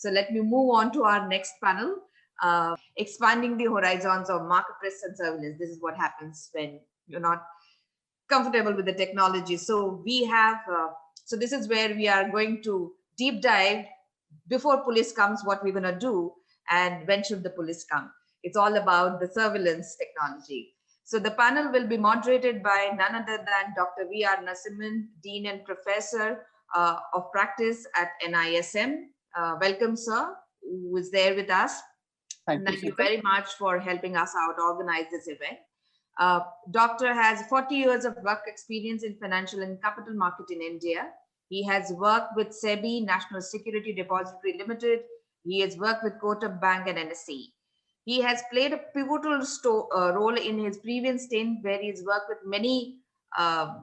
So let me move on to our next panel, expanding the horizons of market risk and surveillance. This is what happens when you're not comfortable with the technology. So we have, so this is where we are going to deep dive before police comes, what we're going to do, and when should the police come. It's all about the surveillance technology. So the panel will be moderated by none other than Dr. V.R. Narasimhan, Dean and Professor of Practice at NISM. Welcome, sir, who is there with us. Thank you very much for helping us out organize this event. Doctor has 40 years of work experience in financial and capital market in India. He has worked with SEBI, National Security Depository Limited. He has worked with Kotak Bank and NSE. He has played a pivotal role in his previous stint, where he's worked with many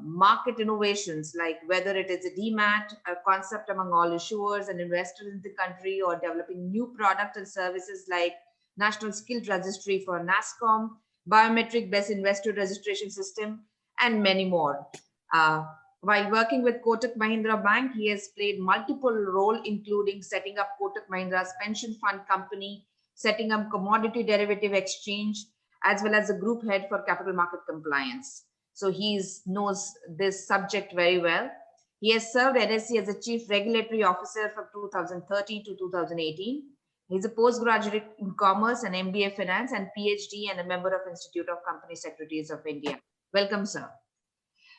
market innovations, like whether it is a DMAT, a concept among all issuers and investors in the country, or developing new products and services like National Skills Registry for NASSCOM, biometric best investor registration system, and many more. While working with Kotak Mahindra Bank, he has played multiple roles, including setting up Kotak Mahindra's pension fund company, setting up commodity derivative exchange, as well as a group head for capital market compliance. So he knows this subject very well. He has served NSE as a chief regulatory officer from 2013 to 2018. He's a postgraduate in commerce and MBA finance and PhD, and a member of Institute of Company Secretaries of India. Welcome, sir.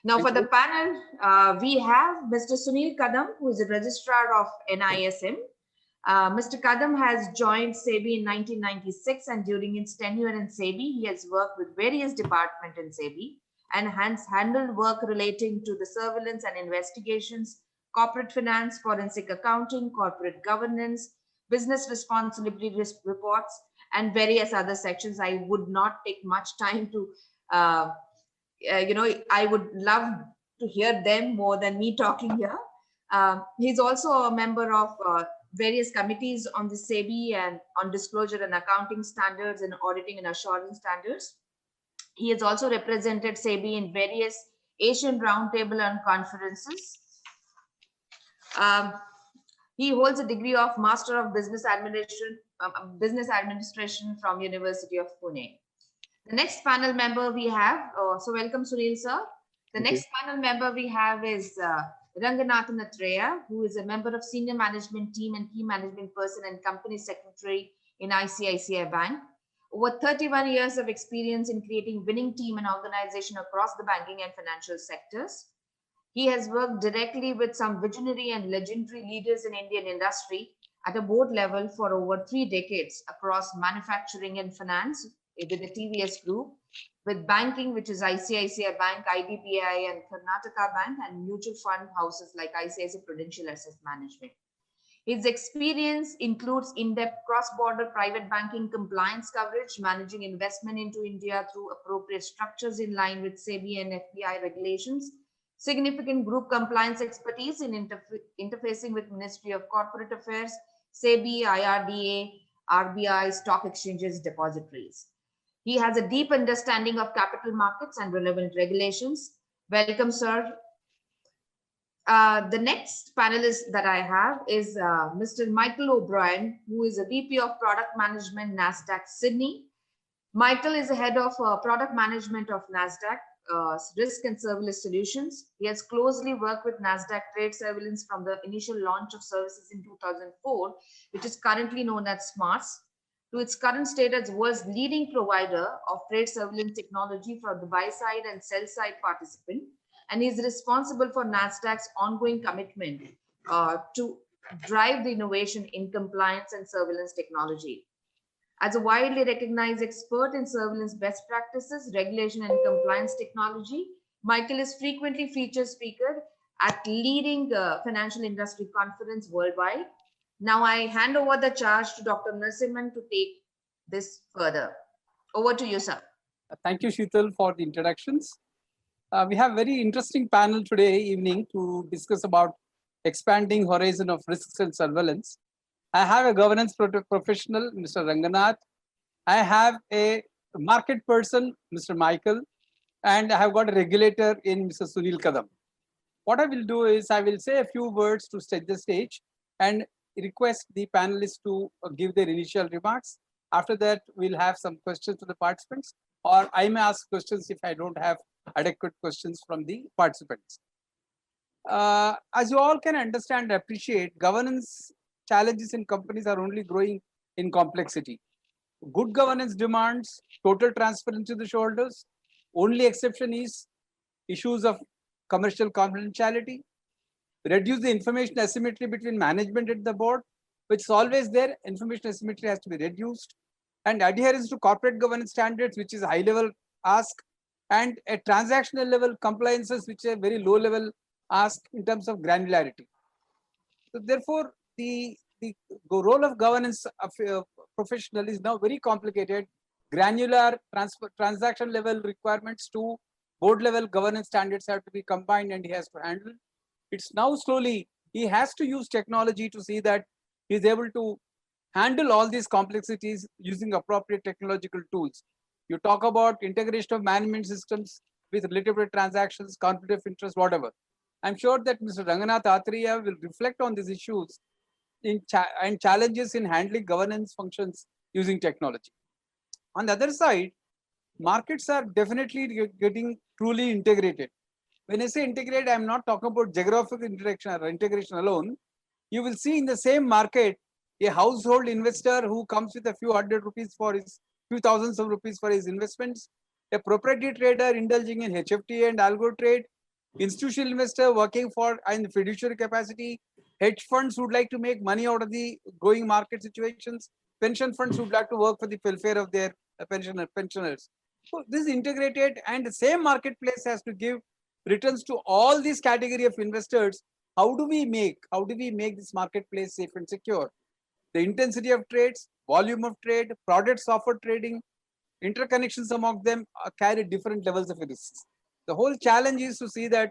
Now, for the panel, we have Mr. Sunil Kadam, who is a registrar of NISM. Mr. Kadam has joined SEBI in 1996, and during his tenure in SEBI, he has worked with various departments in SEBI and hence handled work relating to the surveillance and investigations, corporate finance, forensic accounting, corporate governance, business responsibility risk reports, and various other sections. I would not take much time to I would love to hear them more than me talking here. He's also a member of various committees on the SEBI and on disclosure and accounting standards and auditing and assurance standards. He has also represented SEBI in various Asian roundtable and conferences. He holds a degree of Master of Business Administration from University of Pune. The next panel member we have, so welcome Sunil sir. The next panel member we have is Ranganathan Atreya, who is a member of senior management team and key management person and company secretary in ICICI Bank. Over 31 years of experience in creating winning team and organization across the banking and financial sectors. He has worked directly with some visionary and legendary leaders in Indian industry at a board level for over 3 decades across manufacturing and finance with the TVS Group, with banking, which is ICICI Bank, IDBI, and Karnataka Bank, and mutual fund houses like ICICI Prudential Asset Management. His experience includes in-depth cross-border private banking compliance coverage, managing investment into India through appropriate structures in line with SEBI and FPI regulations, significant group compliance expertise in interfacing with Ministry of Corporate Affairs, SEBI, IRDA, RBI, stock exchanges, depositories. He has a deep understanding of capital markets and relevant regulations. Welcome, sir. The next panelist that I have is Mr. Michael O'Brien, who is a VP of Product Management, NASDAQ, Sydney. Michael is the head of Product Management of NASDAQ, Risk and Surveillance Solutions. He has closely worked with NASDAQ Trade Surveillance from the initial launch of services in 2004, which is currently known as SMARTS, to its current state as world's leading provider of trade surveillance technology for the buy-side and sell-side participant, and is responsible for NASDAQ's ongoing commitment to drive the innovation in compliance and surveillance technology. As a widely recognized expert in surveillance best practices, regulation and compliance technology, Michael is frequently featured speaker at leading financial industry conference worldwide. Now I hand over the charge to Dr. Narasimhan to take this further. Over to you, sir. Thank you, Sheetal, for the introductions. We have a very interesting panel today evening to discuss about expanding horizon of risks and surveillance. I have a governance professional, Mr. Ranganath. I have a market person, Mr. Michael, and I have got a regulator in Mr. Sunil Kadam. What I will do is I will say a few words to set the stage, and request the panelists to give their initial remarks. After that, we'll have some questions to the participants, or I may ask questions if I don't have adequate questions from the participants. As you all can understand and appreciate, governance challenges in companies are only growing in complexity. Good governance demands total transparency to the shareholders. Only exception is issues of commercial confidentiality. Reduce the information asymmetry between management and the board, which is always there. Information asymmetry has to be reduced. And adherence to corporate governance standards, which is a high level ask, and a transactional level compliances, which is a very low level ask in terms of granularity. So therefore, the role of governance of professional is now very complicated. Granular transaction level requirements to board level governance standards have to be combined, and he has to handle. It's now slowly, he has to use technology to see that he's able to handle all these complexities using appropriate technological tools. You talk about integration of management systems with related to transactions, conflict of interest, whatever. I'm sure that Mr. Ranganath Atreya will reflect on these issues and challenges in handling governance functions using technology. On the other side, markets are definitely getting truly integrated. When I say integrate, I'm not talking about geographical integration alone. You will see in the same market a household investor who comes with a few hundred rupees for his few thousands of rupees for his investments, a proprietary trader indulging in HFT and algo trade, institutional investor working for in fiduciary capacity, hedge funds would like to make money out of the growing market situations, pension funds would like to work for the welfare of their pensioners. So this is integrated, and the same marketplace has to give returns to all these category of investors. How do we make this marketplace safe and secure? The intensity of trades, volume of trade, products offered trading, interconnections among them carry different levels of risks. The whole challenge is to see that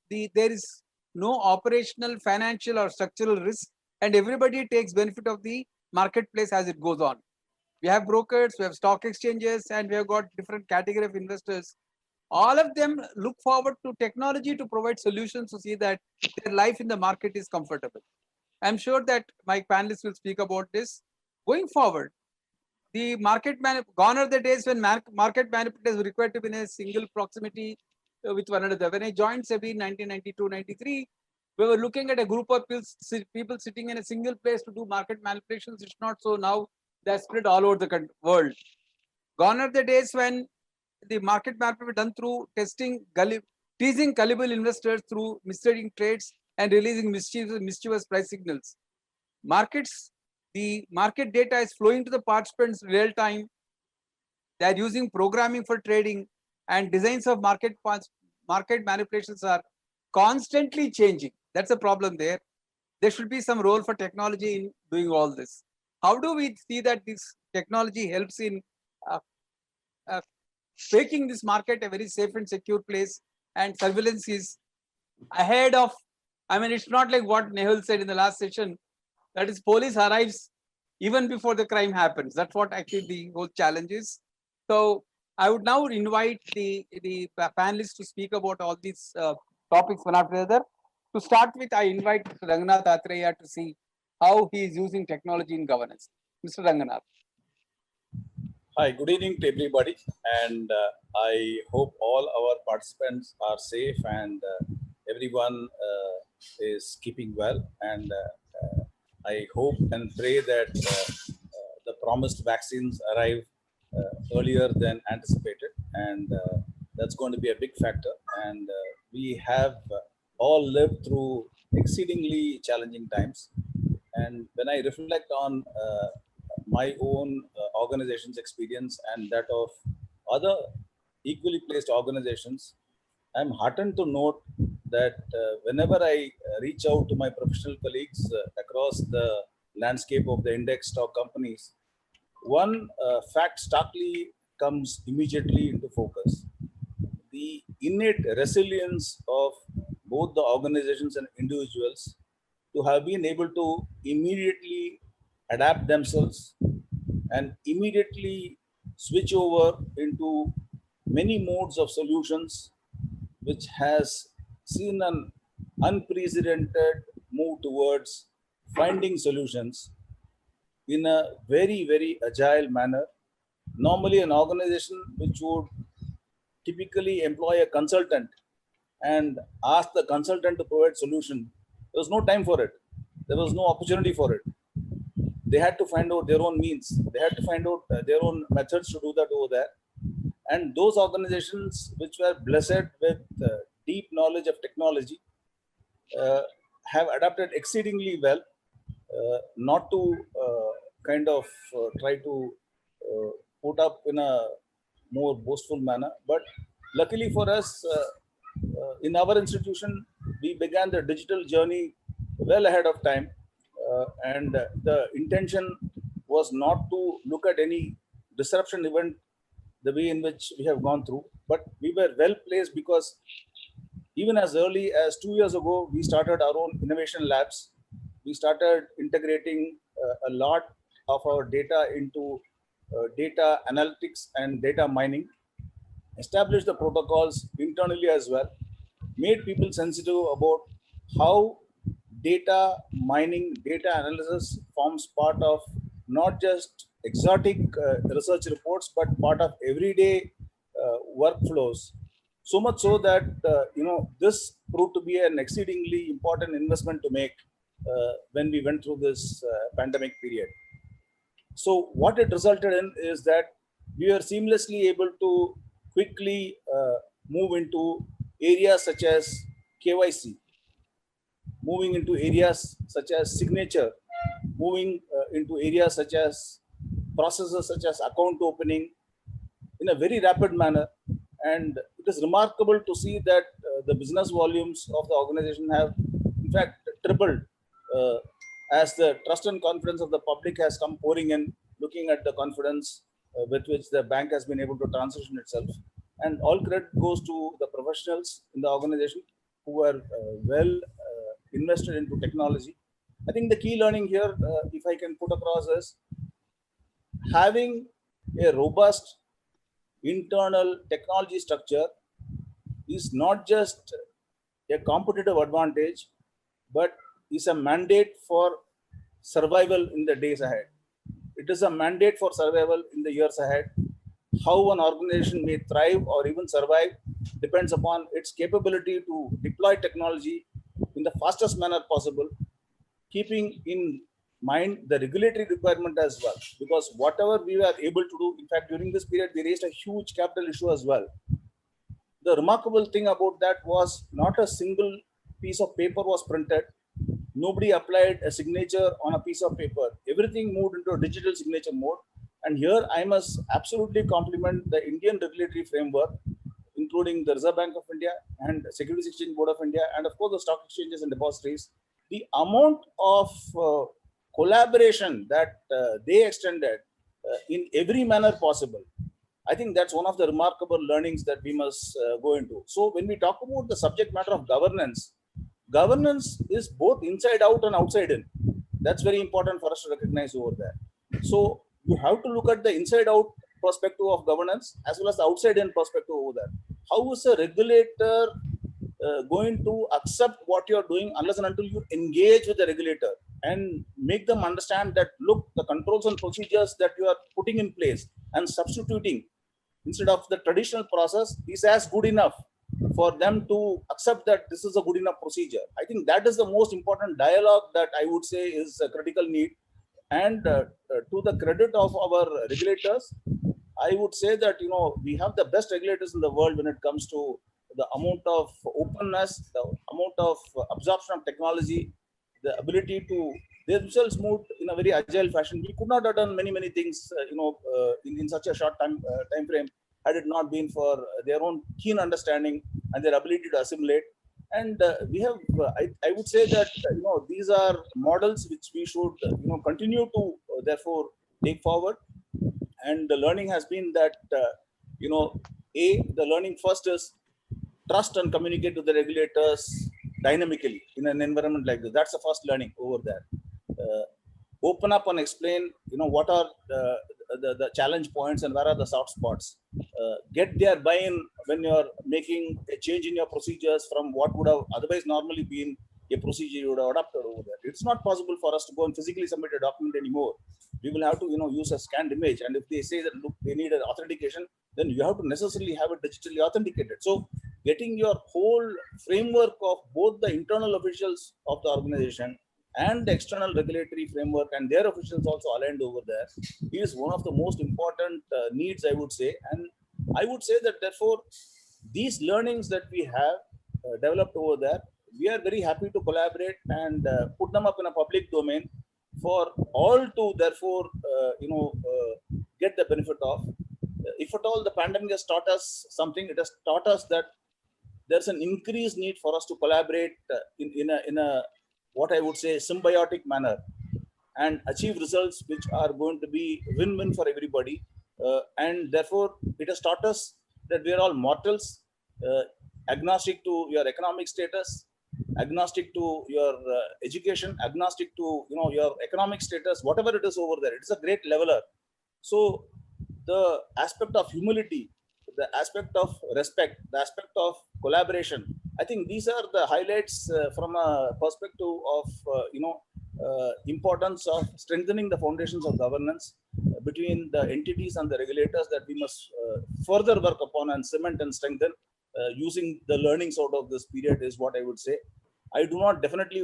there is no operational, financial, or structural risk, and everybody takes benefit of the marketplace as it goes on. We have brokers, we have stock exchanges, and we have got different category of investors. All of them look forward to technology to provide solutions to see that their life in the market is comfortable. I'm sure that my panelists will speak about this. Going forward, the gone are the days when market manipulators were required to be in a single proximity with one another. When I joined SEBI in 1992-93, we were looking at a group of people sitting in a single place to do market manipulations. It's not so now. They're spread all over the world. Gone are the days when the market manipulation done through teasing gullible investors through misleading trades and releasing mischievous price signals. The market data is flowing to the participants real time. They are using programming for trading, and designs of market manipulations are constantly changing. That's a problem there. There should be some role for technology in doing all this. How do we see that this technology helps in making this market a very safe and secure place, and surveillance is ahead of, I mean, it's not like what Nehul said in the last session, that is police arrives even before the crime happens. That's what actually the whole challenge is. So I would now invite the panelists to speak about all these topics one after the other. To start with, I invite Mr. Ranganath Atreya to see how he is using technology in governance. Mr. Ranganath. Hi, good evening to everybody, and I hope all our participants are safe and everyone is keeping well. And I hope and pray that the promised vaccines arrive earlier than anticipated, and that's going to be a big factor. And we have all lived through exceedingly challenging times. And when I reflect on my own organization's experience and that of other equally placed organizations, I'm heartened to note that whenever I reach out to my professional colleagues across the landscape of the index stock companies, one fact starkly comes immediately into focus: the innate resilience of both the organizations and individuals to have been able to immediately adapt themselves and immediately switch over into many modes of solutions, which has seen an unprecedented move towards finding solutions in a very, very agile manner. Normally, an organization which would typically employ a consultant and ask the consultant to provide solution, there was no time for it. There was no opportunity for it. They had to find out their own means. They had to find out their own methods to do that over there. And those organizations which were blessed with deep knowledge of technology have adapted exceedingly well, not to kind of try to put up in a more boastful manner. But luckily for us, in our institution, we began the digital journey well ahead of time. And the intention was not to look at any disruption event the way in which we have gone through, but we were well placed because even as early as 2 years ago, we started our own innovation labs. We started integrating a lot of our data into data analytics and data mining, established the protocols internally as well, made people sensitive about how data mining, data analysis forms part of not just exotic research reports, but part of everyday workflows. So much so that this proved to be an exceedingly important investment to make when we went through this pandemic period. So what it resulted in is that we were seamlessly able to quickly move into areas such as KYC, moving into areas such as signature, moving into areas such as processes such as account opening in a very rapid manner. And it is remarkable to see that the business volumes of the organization have, in fact, tripled as the trust and confidence of the public has come pouring in, looking at the confidence with which the bank has been able to transition itself. And all credit goes to the professionals in the organization who are well invested into technology. I think the key learning here, if I can put across, is having a robust internal technology structure is not just a competitive advantage, but is a mandate for survival in the days ahead. It is a mandate for survival in the years ahead. How an organization may thrive or even survive depends upon its capability to deploy technology in the fastest manner possible, keeping in mind the regulatory requirement as well. Because whatever we were able to do, in fact, during this period, we raised a huge capital issue as well. The remarkable thing about that was not a single piece of paper was printed. Nobody applied a signature on a piece of paper. Everything moved into a digital signature mode. And here I must absolutely compliment the Indian regulatory framework, including the Reserve Bank of India and Securities Exchange Board of India, and of course the stock exchanges and depositories. The amount of collaboration that they extended in every manner possible, I think that's one of the remarkable learnings that we must go into. So when we talk about the subject matter of governance, governance is both inside out and outside in. That's very important for us to recognize over there. So you have to look at the inside out perspective of governance as well as the outside in perspective over there. How is a regulator going to accept what you're doing unless and until you engage with the regulator and make them understand that, look, the controls and procedures that you are putting in place and substituting instead of the traditional process is as good enough for them to accept that this is a good enough procedure. I think that is the most important dialogue that I would say is a critical need. And to the credit of our regulators, I would say that, we have the best regulators in the world when it comes to the amount of openness, the amount of absorption of technology, the ability to, they themselves moved in a very agile fashion. We could not have done many things, in such a short time frame had it not been for their own keen understanding and their ability to assimilate. And we have, I would say that, these are models which we should, continue to therefore take forward. And the learning has been that, the learning first is trust and communicate to the regulators dynamically in an environment like this. That's the first learning over there. Open up and explain, what are the challenge points and where are the soft spots. Get their buy-in when you're making a change in your procedures from what would have otherwise normally been a procedure you would have adopted over there. It's not possible for us to go and physically submit a document anymore. We will have to, use a scanned image. And if they say that, look, they need an authentication, then you have to necessarily have it digitally authenticated. So getting your whole framework of both the internal officials of the organization and the external regulatory framework and their officials also aligned over there is one of the most important needs, I would say. And I would say that therefore, these learnings that we have developed over there, we are very happy to collaborate and put them up in a public domain for all to therefore, get the benefit of. If at all the pandemic has taught us something, it has taught us that there's an increased need for us to collaborate in a what I would say symbiotic manner and achieve results which are going to be win-win for everybody. And therefore, it has taught us that we are all mortals, agnostic to your economic status, agnostic to your education, agnostic to your economic status, whatever it is over there. It is a great leveler. So the aspect of humility, the aspect of respect, the aspect of collaboration, I think these are the highlights from a perspective of importance of strengthening the foundations of governance between the entities and the regulators that we must further work upon and cement and strengthen using the learnings out of this period is what I would say. I do not definitely,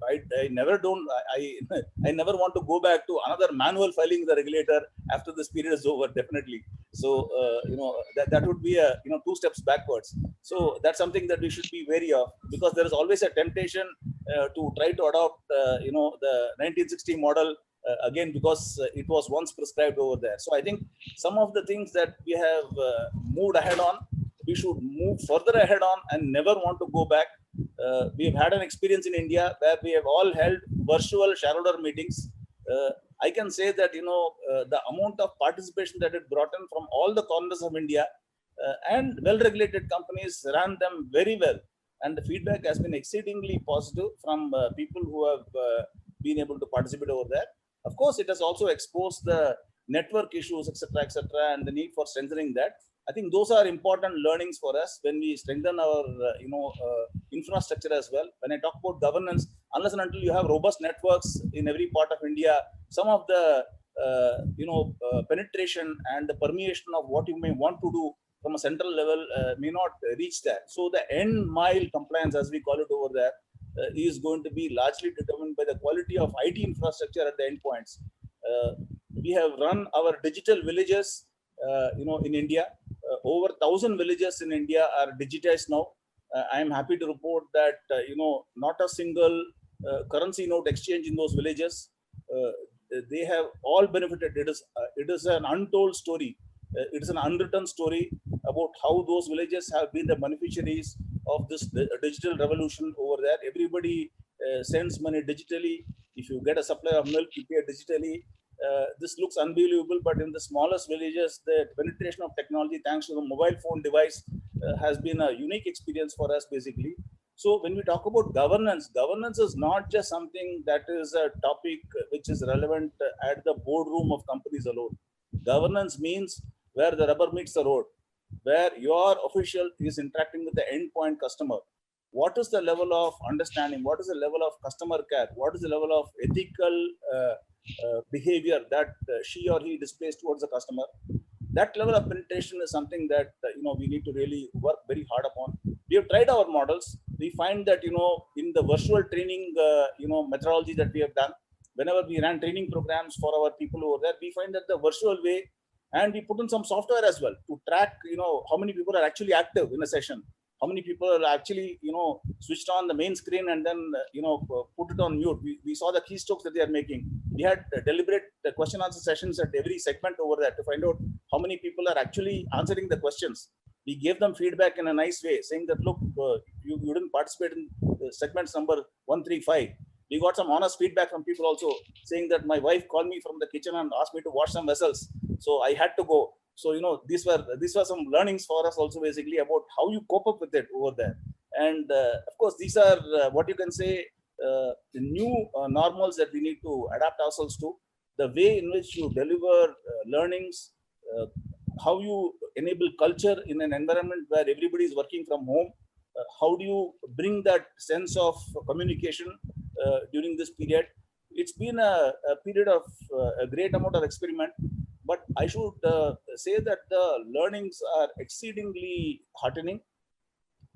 I never don't, I never want to go back to another manual filing the regulator after this period is over, definitely. So, that would be a, two steps backwards. So that's something that we should be wary of, because there is always a temptation to try to adopt, the 1960 model again, because it was once prescribed over there. So I think some of the things that we have moved ahead on, we should move further ahead on and never want to go back. We've had an experience in India where we have all held virtual shareholder meetings. I can say that, the amount of participation that it brought in from all the corners of India and well-regulated companies ran them very well. And the feedback has been exceedingly positive from people who have been able to participate over there. Of course, it has also exposed the network issues, etc., and the need for strengthening that. I think those are important learnings for us when we strengthen our, infrastructure as well. When I talk about governance, unless and until you have robust networks in every part of India, some of the, penetration and the permeation of what you may want to do from a central level may not reach that. So the end mile compliance, as we call it over there, is going to be largely determined by the quality of IT infrastructure at the endpoints. We have run our digital villages, in India. Over 1,000 villages in India are digitized now. I am happy to report that, not a single currency note exchange in those villages. They have all benefited. It is an untold story. It is an unwritten story about how those villages have been the beneficiaries of this digital revolution over there. Everybody sends money digitally. If you get a supply of milk, you pay digitally. This looks unbelievable, but in the smallest villages, the penetration of technology, thanks to the mobile phone device, has been a unique experience for us, basically. So when we talk about governance, governance is not just something that is a topic which is relevant at the boardroom of companies alone. Governance means where the rubber meets the road, where your official is interacting with the endpoint customer. What is the level of understanding? What is the level of customer care? What is the level of ethical behavior that she or he displays towards the customer? That level of penetration is something that we need to really work very hard upon. We have tried our models. We find that in the virtual training methodology that we have done, whenever we ran training programs for our people over there, we find that the virtual way, and we put in some software as well to track how many people are actually active in a session, how many people are actually switched on the main screen and then put it on mute. We saw the keystrokes that they are making. We had deliberate question answer sessions at every segment over there to find out how many people are actually answering the questions. We gave them feedback in a nice way, saying that, look, you didn't participate in segments number 135. We got some honest feedback from people also saying that my wife called me from the kitchen and asked me to wash some vessels, so I had to go. So these were some learnings for us also, basically, about how you cope up with it over there. And of course, these are what you can say the new normals that we need to adapt ourselves to. The way in which you deliver learnings, how you enable culture in an environment where everybody is working from home, how do you bring that sense of communication during this period? It's been a period of a great amount of experiment, but I should say that the learnings are exceedingly heartening,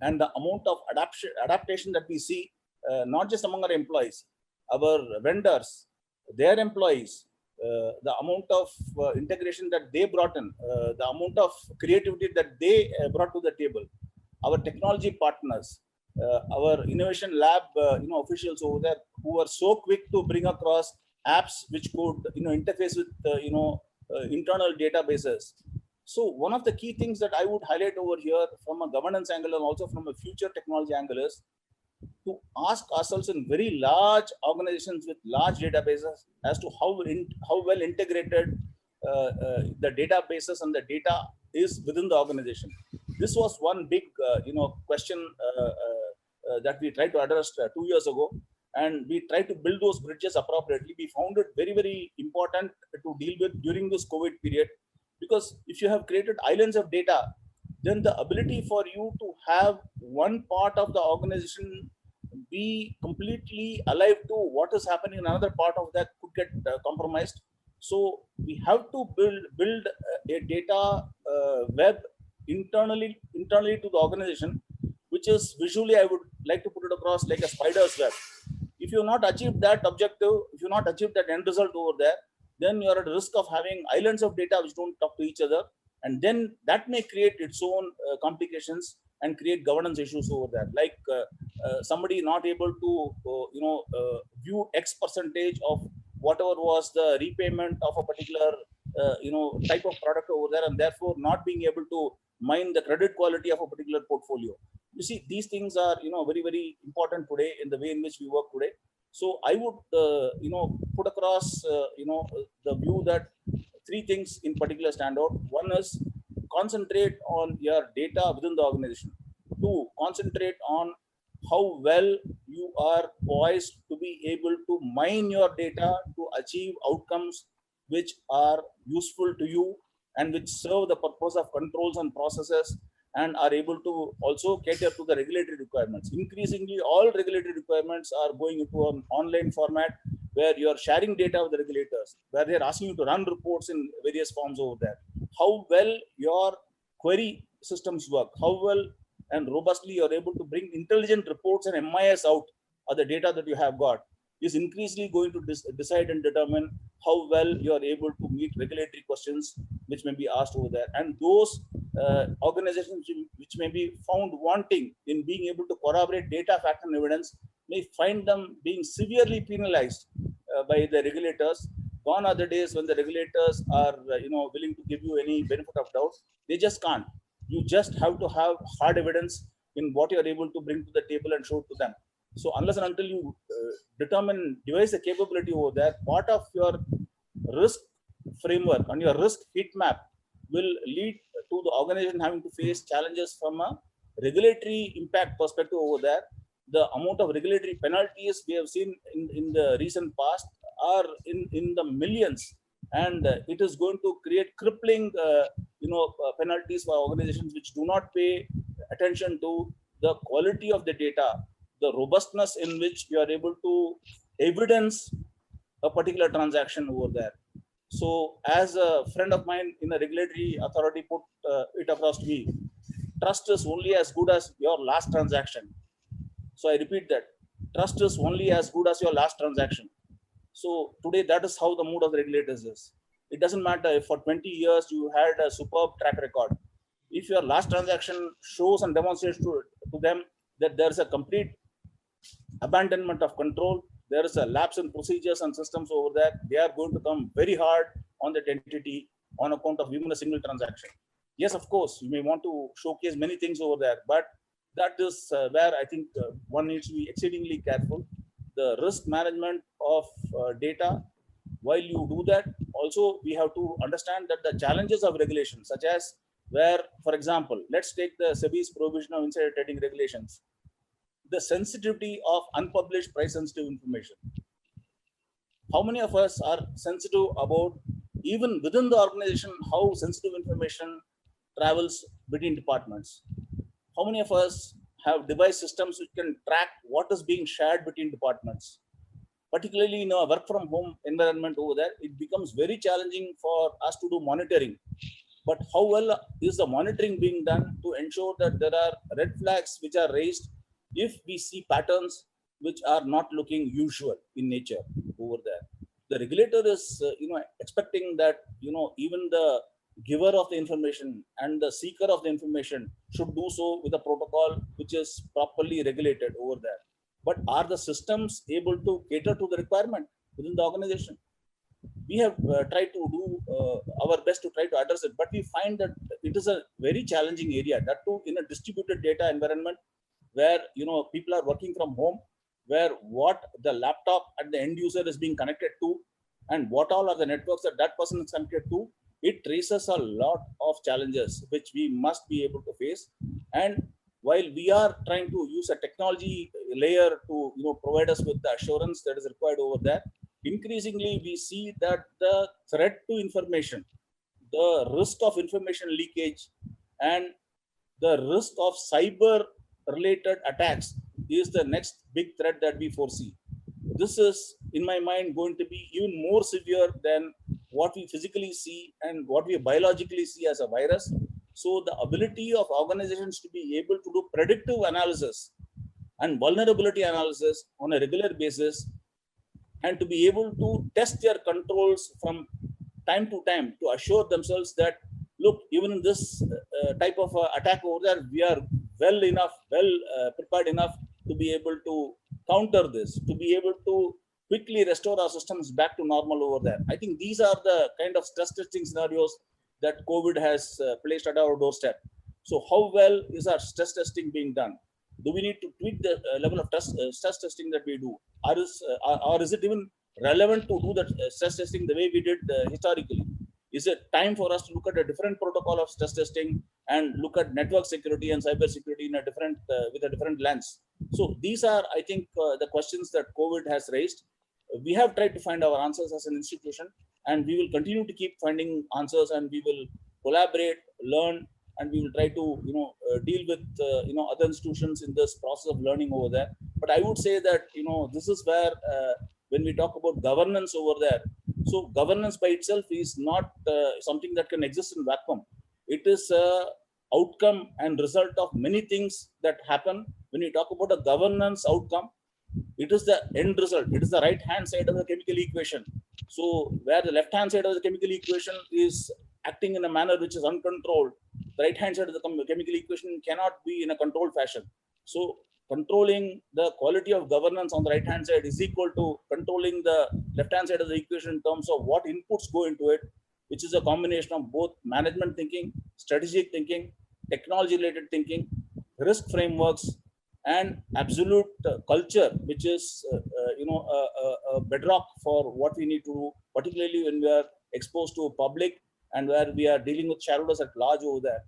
and the amount of adaptation that we see, not just among our employees, our vendors, their employees, the amount of integration that they brought in, the amount of creativity that they brought to the table, our technology partners, our innovation lab, officials over there who are so quick to bring across apps which could, interface with, internal databases. So one of the key things that I would highlight over here from a governance angle and also from a future technology angle is to ask ourselves in very large organizations with large databases as to how well integrated the databases and the data is within the organization. This was one big question that we tried to address 2 years ago, and we tried to build those bridges appropriately. We found it very, very important to deal with during this COVID period, because if you have created islands of data, then the ability for you to have one part of the organization be completely alive to what is happening in another part of that could get compromised. So we have to build a data web internally to the organization, which is visually, I would like to put it across like a spider's web. If you not achieve that objective, if you not achieve that end result over there, then you are at risk of having islands of data which don't talk to each other, and then that may create its own complications and create governance issues over there, like somebody not able to view X percentage of whatever was the repayment of a particular type of product over there, and therefore not being able to mine the credit quality of a particular portfolio. You see, these things are very, very important today in the way in which we work today. So I would put across the view that three things in particular stand out. One is concentrate on your data within the organization. Two, concentrate on how well you are poised to be able to mine your data to achieve outcomes which are useful to you and which serve the purpose of controls and processes, and are able to also cater to the regulatory requirements. Increasingly, all regulatory requirements are going into an online format where you are sharing data with the regulators, where they're asking you to run reports in various forms over there. How well your query systems work, how well and robustly you're able to bring intelligent reports and MIS out of the data that you have got is increasingly going to decide and determine how well you are able to meet regulatory questions which may be asked over there. And those organizations which may be found wanting in being able to corroborate data, fact, and evidence may find them being severely penalized by the regulators. Gone are the days when the regulators are willing to give you any benefit of doubt. They just can't. You just have to have hard evidence in what you are able to bring to the table and show to them. So unless and until you devise a capability over there, part of your risk framework and your risk heat map will lead to the organization having to face challenges from a regulatory impact perspective over there. The amount of regulatory penalties we have seen in the recent past are in the millions, and it is going to create crippling penalties for organizations which do not pay attention to the quality of the data, the robustness in which you are able to evidence a particular transaction over there. So as a friend of mine in a regulatory authority put it across to me, trust is only as good as your last transaction. So I repeat that, trust is only as good as your last transaction. So today, that is how the mood of the regulators is. It doesn't matter if for 20 years you had a superb track record. If your last transaction shows and demonstrates to them that there's a complete abandonment of control, there is a lapse in procedures and systems over there, they are going to come very hard on that entity on account of even a single transaction. Yes, of course, you may want to showcase many things over there, but that is where I think one needs to be exceedingly careful. The risk management of data, while you do that, also we have to understand that the challenges of regulation, such as where, for example, let's take the SEBI's provision of insider trading regulations, the sensitivity of unpublished price sensitive information. How many of us are sensitive about, even within the organization, how sensitive information travels between departments? How many of us have device systems which can track what is being shared between departments. Particularly in a work from home environment over there, it becomes very challenging for us to do monitoring. But how well is the monitoring being done to ensure that there are red flags which are raised if we see patterns which are not looking usual in nature over there? The regulator is, expecting that, even the giver of the information and the seeker of the information should do so with a protocol which is properly regulated over there. But are the systems able to cater to the requirement within the organization? We have tried to do our best to try to address it, but we find that it is a very challenging area, that too in a distributed data environment where people are working from home, where what the laptop at the end user is being connected to and what all are the networks that that person is connected to, it raises a lot of challenges which we must be able to face. And while we are trying to use a technology layer to provide us with the assurance that is required over there, increasingly we see that the threat to information, the risk of information leakage, and the risk of cyber related attacks is the next big threat that we foresee. This is, in my mind, going to be even more severe than what we physically see and what we biologically see as a virus. So the ability of organizations to be able to do predictive analysis and vulnerability analysis on a regular basis, and to be able to test their controls from time to time to assure themselves that, look, even in this type of attack over there, we are well prepared enough to be able to counter this, to be able to quickly restore our systems back to normal over there. I think these are the kind of stress testing scenarios that COVID has placed at our doorstep. So how well is our stress testing being done? Do we need to tweak the level of stress testing that we do? Or is it even relevant to do that stress testing the way we did historically? Is it time for us to look at a different protocol of stress testing and look at network security and cyber security in a different with a different lens? So these are, I think, the questions that COVID has raised. We have tried to find our answers as an institution, and we will continue to keep finding answers, and we will collaborate, learn, and we will try to deal with other institutions in this process of learning over there. But I would say that this is where when we talk about governance over there, so governance by itself is not something that can exist in vacuum. It is a outcome and result of many things that happen. When we talk about a governance outcome, it is the end result. It is the right hand side of the chemical equation. So where the left hand side of the chemical equation is acting in a manner which is uncontrolled, the right hand side of the chemical equation cannot be in a controlled fashion. So controlling the quality of governance on the right hand side is equal to controlling the left hand side of the equation in terms of what inputs go into it, which is a combination of both management thinking, strategic thinking, technology related thinking, risk frameworks, and absolute culture, which is a bedrock for what we need to do, particularly when we are exposed to public and where we are dealing with shareholders at large over there.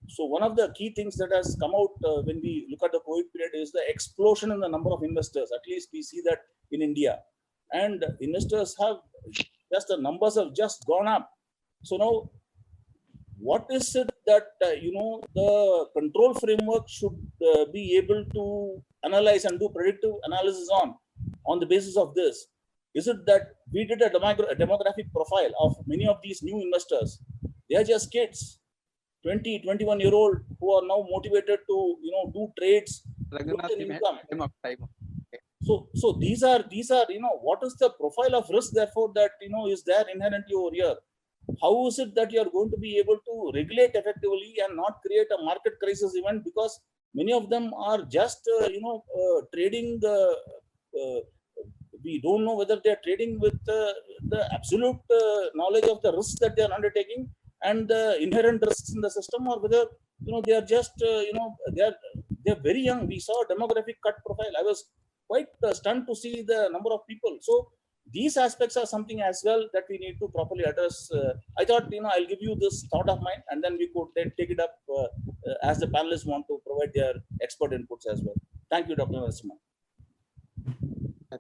So one of the key things that has come out when we look at the COVID period is the explosion in the number of investors. At least we see that in India, and investors have just, the numbers have just gone up. So now, what is it that the control framework should be able to analyze and do predictive analysis on the basis of this? Is it that we did a demographic profile of many of these new investors? They are just kids, 20, 21-year-old, who are now motivated to do trades, look at income. So these are what is the profile of risk, therefore, that is there inherently over here? How is it that you are going to be able to regulate effectively and not create a market crisis event? Because many of them are just trading. We don't know whether they are trading with the absolute knowledge of the risks that they are undertaking and the inherent risks in the system, or whether they are just they are very young. We saw a demographic cut profile. I was quite stunned to see the number of people. So these aspects are something as well that we need to properly address. I thought I'll give you this thought of mine, and then we could then take it up as the panelists want to provide their expert inputs as well. Thank you, Dr. Narasimhan.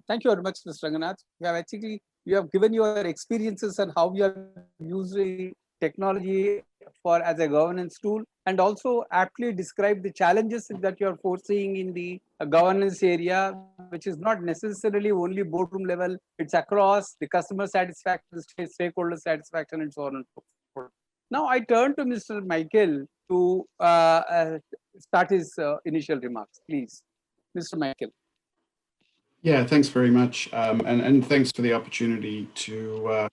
Thank you very much, Mr. Ranganath. You have given your experiences and how you have used technology as a governance tool and also aptly describe the challenges that you are foreseeing in the governance area, which is not necessarily only boardroom level, it's across the customer satisfaction, stakeholder satisfaction, and so on and so forth. Now I turn to Mr. Michael to start his initial remarks, please. Mr. Michael. Yeah, thanks very much, and thanks for the opportunity to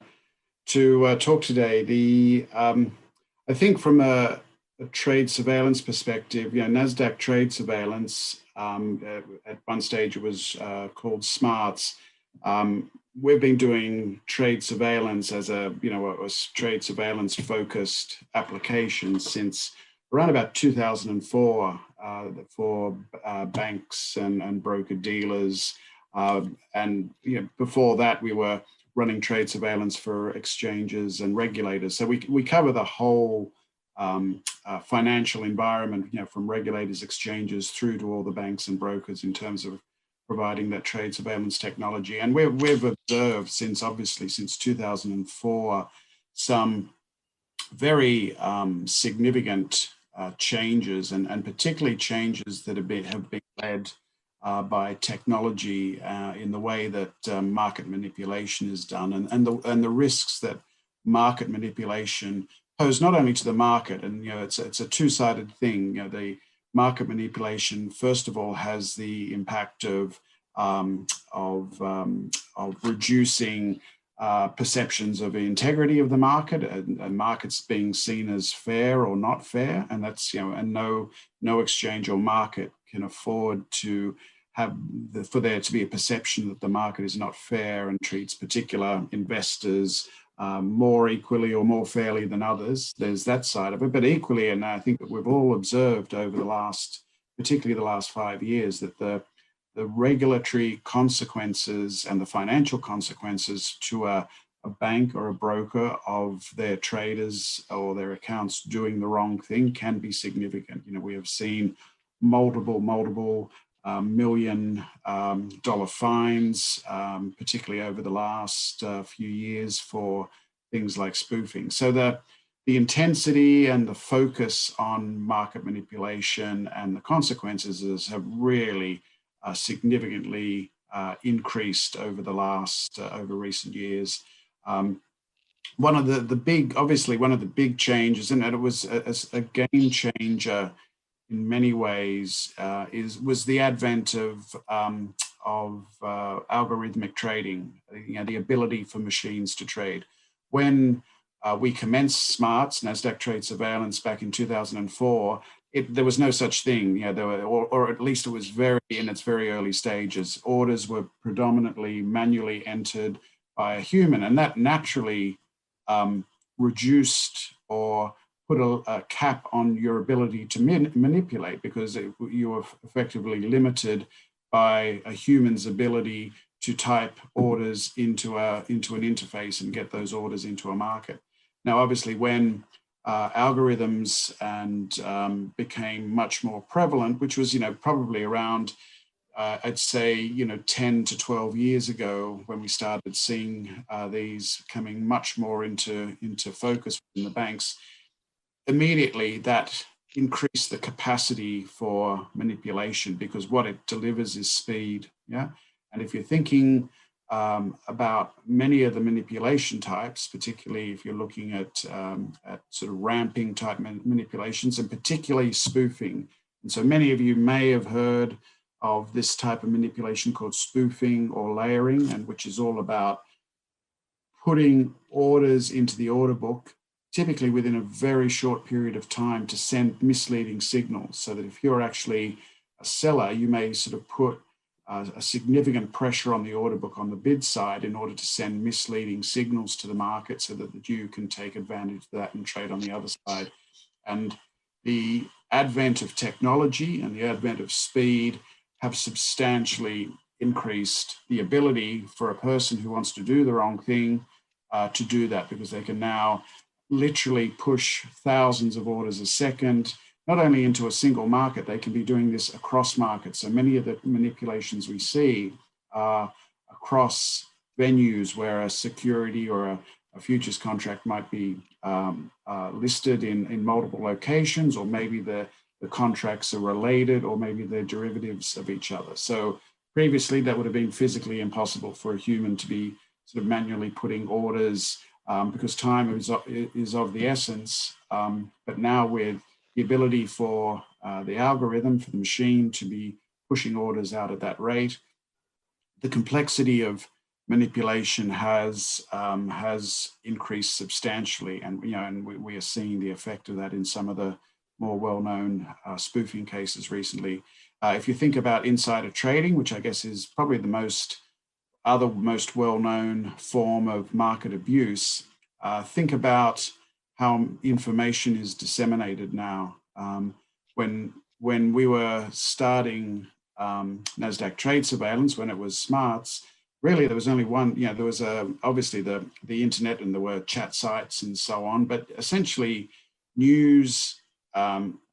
talk today. I think from a trade surveillance perspective, NASDAQ trade surveillance, at one stage it was called SMARTS. We've been doing trade surveillance as a trade surveillance focused application since around about 2004 for banks and broker dealers. And before that, we were running trade surveillance for exchanges and regulators. So we cover the whole financial environment, from regulators, exchanges, through to all the banks and brokers in terms of providing that trade surveillance technology. And we've observed since 2004 some very significant changes, and particularly changes that have been led by technology in the way that market manipulation is done, and the risks that market manipulation pose not only to the market, and it's a two-sided thing. The market manipulation, first of all, has the impact of reducing perceptions of the integrity of the market, and markets being seen as fair or not fair, and that's and no exchange or market can afford to have for there to be a perception that the market is not fair and treats particular investors more equally or more fairly than others. There's that side of it, but equally, and I think that we've all observed over particularly the last 5 years, that the regulatory consequences and the financial consequences to a bank or a broker of their traders or their accounts doing the wrong thing can be significant. We have seen multiple $1 million fines, particularly over the last few years for things like spoofing. So the intensity and the focus on market manipulation and the consequences have really significantly increased over recent years. One of the big changes, and it was a game changer in many ways, was the advent of algorithmic trading. The ability for machines to trade. When we commenced SMARTS, NASDAQ Trade Surveillance, back in 2004, there was no such thing. Or at least it was in its very early stages. Orders were predominantly manually entered by a human, and that naturally reduced or put a cap on your ability to manipulate, because you were effectively limited by a human's ability to type orders into an interface and get those orders into a market. Now, obviously, when algorithms became much more prevalent, which was probably around I'd say 10 to 12 years ago, when we started seeing these coming much more into focus in the banks, immediately that increased the capacity for manipulation, because what it delivers is speed. And if you're thinking about many of the manipulation types, particularly if you're looking at sort of ramping type manipulations, and particularly spoofing. And so many of you may have heard of this type of manipulation called spoofing or layering, and which is all about putting orders into the order book, typically within a very short period of time, to send misleading signals. So that if you're actually a seller, you may sort of put a significant pressure on the order book on the bid side in order to send misleading signals to the market, so that you can take advantage of that and trade on the other side. And the advent of technology and the advent of speed have substantially increased the ability for a person who wants to do the wrong thing to do that, because they can now literally push thousands of orders a second, not only into a single market, they can be doing this across markets. So many of the manipulations we see are across venues where a security or a futures contract might be listed in multiple locations, or maybe the contracts are related, or maybe they're derivatives of each other. So previously that would have been physically impossible for a human to be sort of manually putting orders because time is of the essence. But now with the ability for the algorithm, for the machine to be pushing orders out at that rate, the complexity of manipulation has increased substantially, and we are seeing the effect of that in some of the more well-known spoofing cases recently. If you think about insider trading, which I guess is probably the most well-known form of market abuse, think about how information is disseminated now. When we were starting NASDAQ trade surveillance, when it was smarts, really there was only one, there was obviously the internet, and there were chat sites and so on, but essentially news,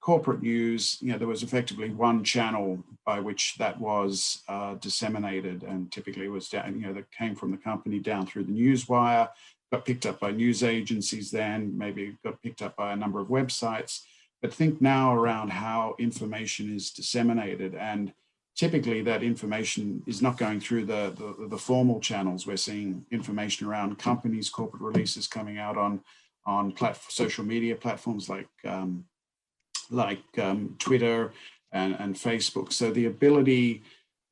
corporate news, there was effectively one channel by which that was disseminated, and typically it was down, that came from the company down through the news wire, got picked up by news agencies, then maybe got picked up by a number of websites. But think now around how information is disseminated, and typically that information is not going through the formal channels. We're seeing information around companies, corporate releases coming out on social media platforms like Twitter and Facebook. So the ability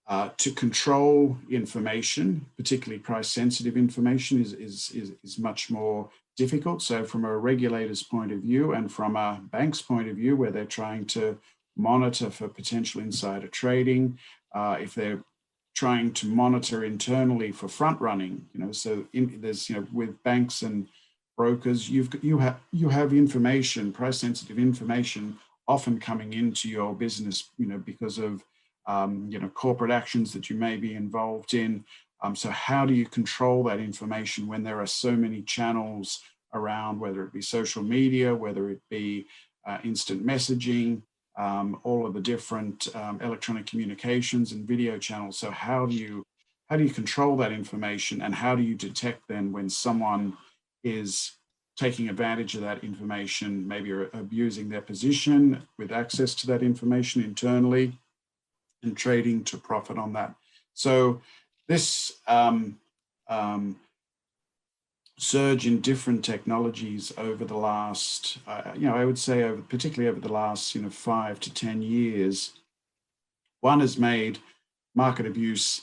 to control information, particularly price-sensitive information, is much more difficult. So from a regulator's point of view, and from a bank's point of view, where they're trying to monitor for potential insider trading, if they're trying to monitor internally for front running, there's with banks and brokers, you have information, price-sensitive information, often coming into your business, because of corporate actions that you may be involved in. So how do you control that information when there are so many channels around, whether it be social media, whether it be instant messaging, all of the different electronic communications and video channels? So how do you control that information, and how do you detect then when someone is taking advantage of that information, maybe abusing their position with access to that information internally and trading to profit on that? So this surge in different technologies over the last, I would say particularly over the last 5 to 10 years, one has made market abuse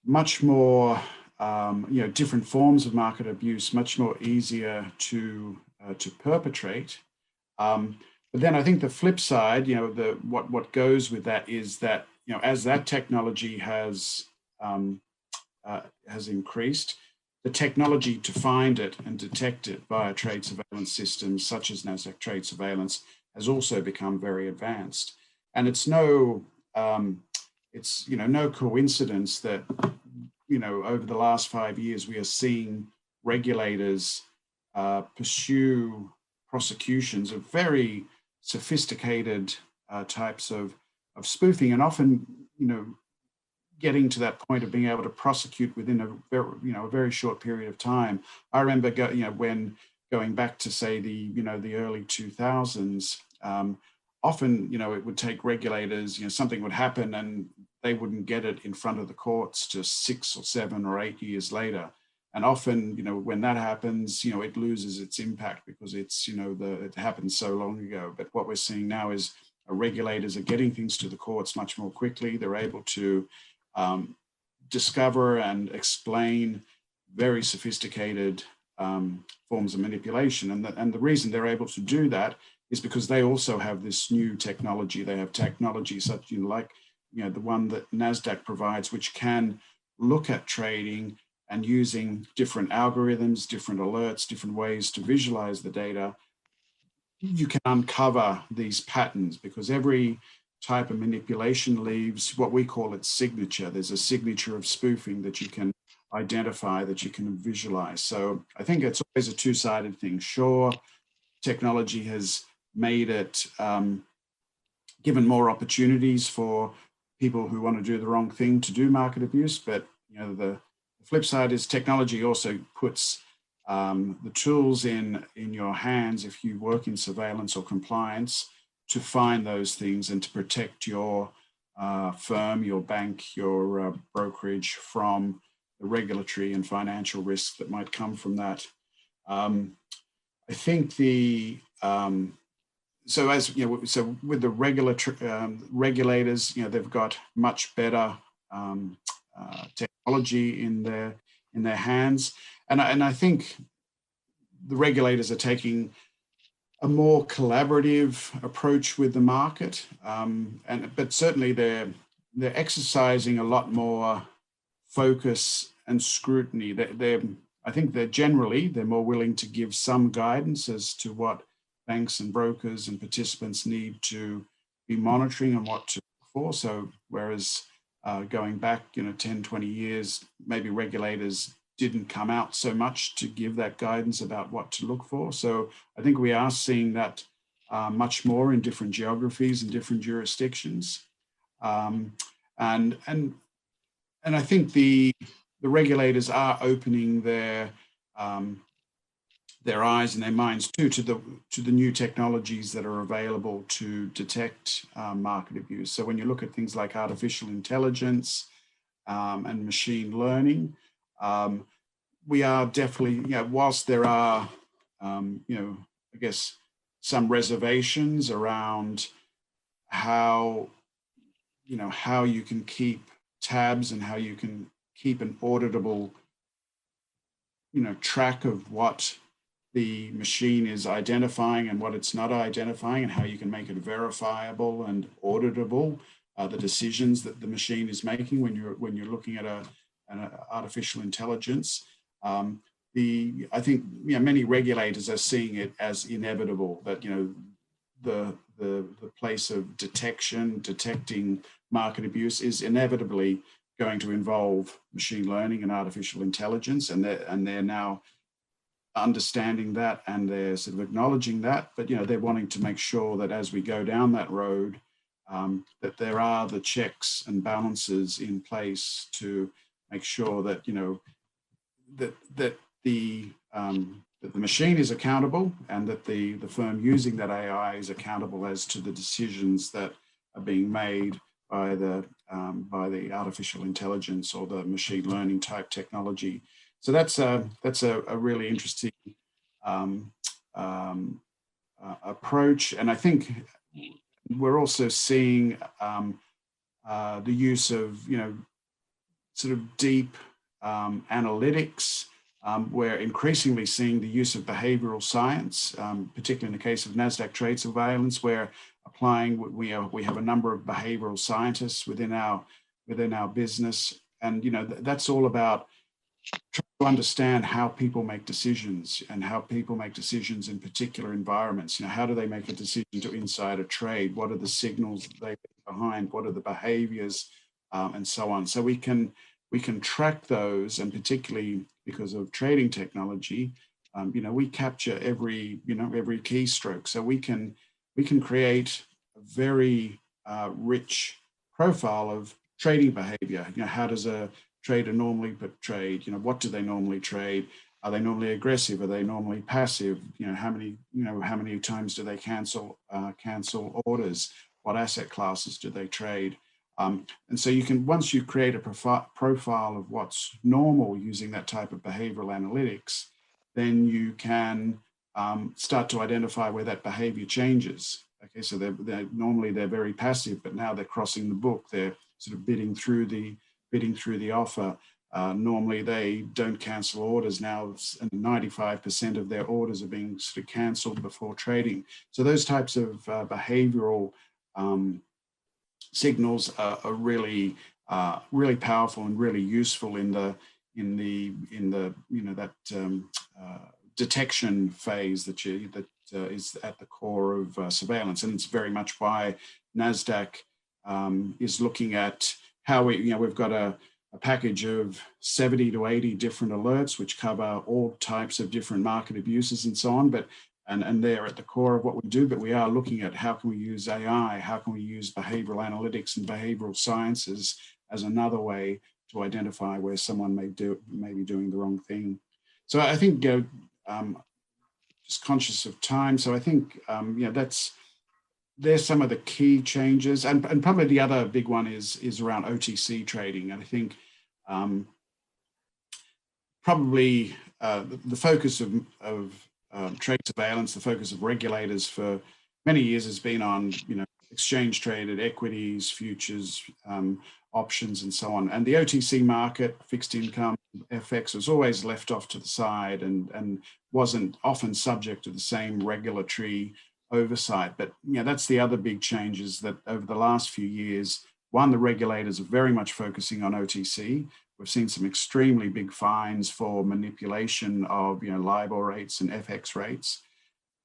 much more, different forms of market abuse much more easier to perpetrate. But then I think the flip side, what goes with that is that, as that technology has increased, the technology to find it and detect it via trade surveillance systems such as NASDAQ trade surveillance has also become very advanced. And it's no coincidence that, over the last 5 years, we are seeing regulators pursue prosecutions of very sophisticated types of spoofing, and often, getting to that point of being able to prosecute within a very short period of time. I remember when going back to, say, the early 2000s, often it would take regulators, something would happen and they wouldn't get it in front of the courts till 6 or 7 or 8 years later. And often, when that happens, it loses its impact because it's, it happened so long ago. But what we're seeing now is regulators are getting things to the courts much more quickly. They're able to discover and explain very sophisticated forms of manipulation. And the reason they're able to do that is because they also have this new technology. They have technology such like the one that NASDAQ provides, which can look at trading and using different algorithms, different alerts, different ways to visualize the data, you can uncover these patterns, because every type of manipulation leaves what we call its signature. There's a signature of spoofing that you can identify, that you can visualize. So I think it's always a two-sided thing. Sure, technology has made it, given more opportunities for people who want to do the wrong thing to do market abuse, but the flip side is technology also puts the tools in your hands, if you work in surveillance or compliance, to find those things and to protect your firm, your bank, your brokerage from the regulatory and financial risks that might come from that. I think the so as you know, so with the regulators, they've got much better technology in their hands, and I think the regulators are taking a more collaborative approach with the market, but certainly they're exercising a lot more focus and scrutiny. I think they're more willing to give some guidance as to what banks and brokers and participants need to be monitoring and what to look for. So whereas going back 10, 20 years, maybe regulators didn't come out so much to give that guidance about what to look for. So I think we are seeing that much more in different geographies and different jurisdictions. And I think the regulators are opening their eyes and their minds too to the new technologies that are available to detect market abuse. So when you look at things like artificial intelligence and machine learning, we are definitely, whilst there are, I guess some reservations around how you can keep tabs and how you can keep an auditable, track of what the machine is identifying and what it's not identifying, and how you can make it verifiable and auditable, the decisions that the machine is making when you're looking at an artificial intelligence. I think many regulators are seeing it as inevitable that the place of detecting market abuse is inevitably going to involve machine learning and artificial intelligence, and they're now understanding that, and they're sort of acknowledging that, but they're wanting to make sure that as we go down that road, that there are the checks and balances in place to make sure that that the machine is accountable, and that the firm using that AI is accountable as to the decisions that are being made by the artificial intelligence or the machine learning type technology. So that's a really interesting approach, and I think we're also seeing the use of sort of deep analytics. We're increasingly seeing the use of behavioral science, particularly in the case of NASDAQ trade surveillance, where we have a number of behavioral scientists within our business, and that's all about trying to understand how people make decisions, and how people make decisions in particular environments. How do they make a decision to inside a trade? What are the signals that they leave behind? What are the behaviors, and so on. So we can track those, and particularly because of trading technology, we capture every keystroke. So we can create a very rich profile of trading behavior. How does a trader normally trade? What do they normally trade? Are they normally aggressive? Are they normally passive? How many times do they cancel orders? What asset classes do they trade? And so once you create a profile of what's normal using that type of behavioral analytics, then you can start to identify where that behavior changes. Okay, so normally they're very passive, but now they're crossing the book. They're sort of bidding through the offer. Normally they don't cancel orders. Now 95% of their orders are being sort of canceled before trading. So those types of behavioral signals are really powerful and really useful in the detection phase that is at the core of surveillance, and it's very much why NASDAQ is looking at how we've got a package of 70 to 80 different alerts which cover all types of different market abuses and so on, and they're at the core of what we do. But we are looking at how can we use AI, how can we use behavioral analytics and behavioral sciences as another way to identify where someone may be doing the wrong thing. So I think, just conscious of time. So I think, there's some of the key changes, and probably the other big one is around OTC trading. And I think probably the focus of trade surveillance, the focus of regulators for many years has been on, exchange traded equities, futures, options, and so on. And the OTC market, fixed income, FX, was always left off to the side and wasn't often subject to the same regulatory oversight. But that's the other big changes that over the last few years. One, the regulators are very much focusing on OTC. We've seen some extremely big fines for manipulation of LIBOR rates and FX rates.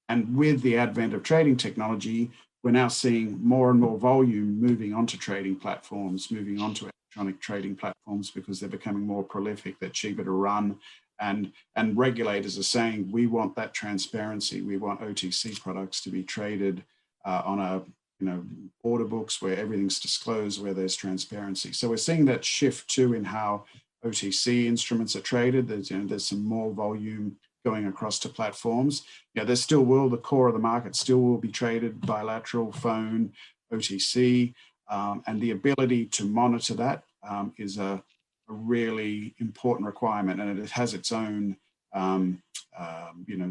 And with the advent of trading technology, we're now seeing more and more volume moving onto trading platforms, moving onto electronic trading platforms because they're becoming more prolific, they're cheaper to run. And regulators are saying, we want that transparency. We want OTC products to be traded on a order books where everything's disclosed, where there's transparency. So we're seeing that shift too in how OTC instruments are traded. There's some more volume going across to platforms. There's still the core of the market still will be traded bilateral, phone, OTC, and the ability to monitor that is a really important requirement, and it has its own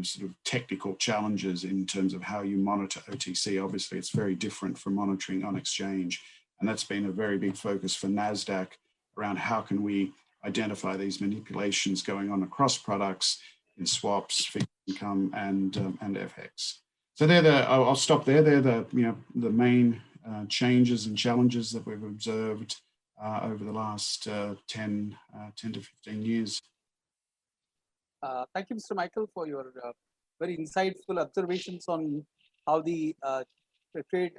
sort of technical challenges in terms of how you monitor OTC. Obviously, it's very different from monitoring on exchange. And that's been a very big focus for NASDAQ around how can we identify these manipulations going on across products in swaps, fixed income, and FX. So I'll stop there. They're the main changes and challenges that we've observed over the last 10 to 15 years. Thank you, Mr. Michael, for your very insightful observations on how the trade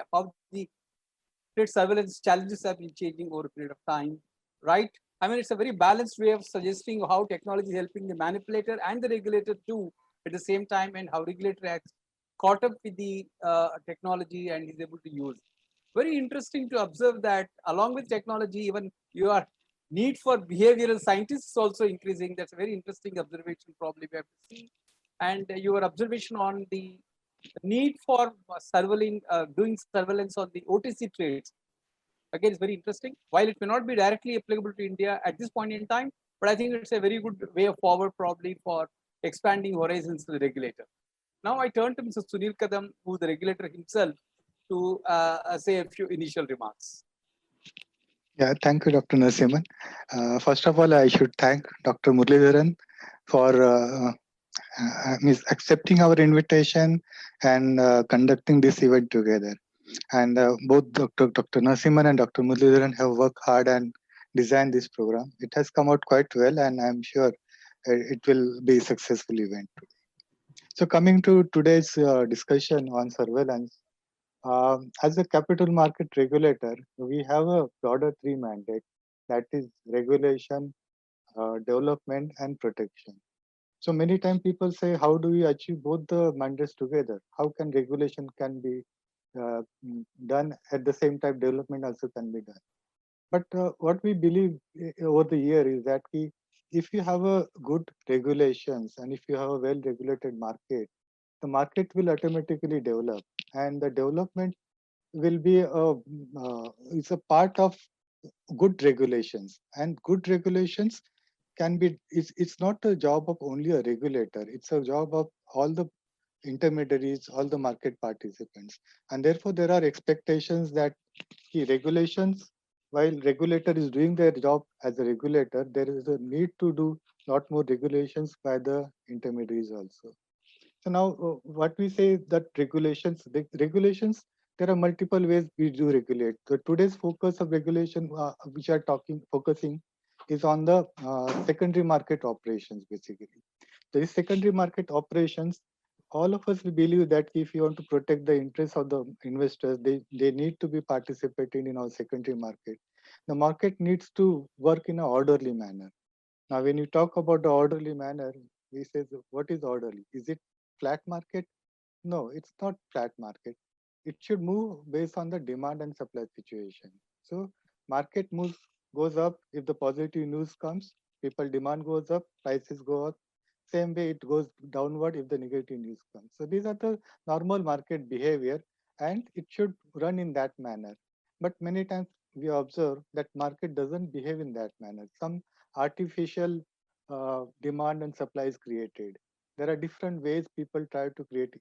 surveillance challenges have been changing over a period of time, right? I mean, it's a very balanced way of suggesting how technology is helping the manipulator and the regulator too at the same time, and how regulator has caught up with the technology and is able to use. Very interesting to observe that along with technology, even your need for behavioral scientists is also increasing. That's a very interesting observation probably we have to see. And your observation on the need for doing surveillance on the OTC trades, again, is very interesting. While it may not be directly applicable to India at this point in time, but I think it's a very good way forward probably for expanding horizons to the regulator. Now I turn to Mr. Sunil Kadam, who is the regulator himself, to say a few initial remarks. Yeah, thank you, Dr. Narasimhan. First of all, I should thank Dr. Muralidharan for accepting our invitation and conducting this event together. And both Dr. Narasimhan and Dr. Muralidharan have worked hard and designed this program. It has come out quite well, and I'm sure it will be a successful event today. So coming to today's discussion on surveillance, as a capital market regulator, we have a broader three mandate, that is regulation, development, and protection. So many times people say, how do we achieve both the mandates together? How can regulation can be done at the same time development also can be done? But what we believe over the year is that if you have a good regulations and if you have a well-regulated market, the market will automatically develop, and the development will be it's a part of good regulations. And good regulations can be, it's not a job of only a regulator, it's a job of all the intermediaries, all the market participants. And therefore there are expectations that key regulations, while regulator is doing their job as a regulator, there is a need to do lot more regulations by the intermediaries also. So now what we say that regulations, there are multiple ways we do regulate. So today's focus of regulation, which are focusing is on the secondary market operations basically. The secondary market operations, all of us believe that if you want to protect the interests of the investors, they need to be participating in our secondary market. The market needs to work in an orderly manner. Now, when you talk about the orderly manner, we say, what is orderly? Is it flat market? No, it's not flat market. It should move based on the demand and supply situation. So market goes up if the positive news comes, people demand goes up, prices go up. same way it goes downward if the negative news comes. So these are the normal market behavior, and it should run in that manner. But many times we observe that market doesn't behave in that manner. Some artificial demand and supply is created. There are different ways people try to create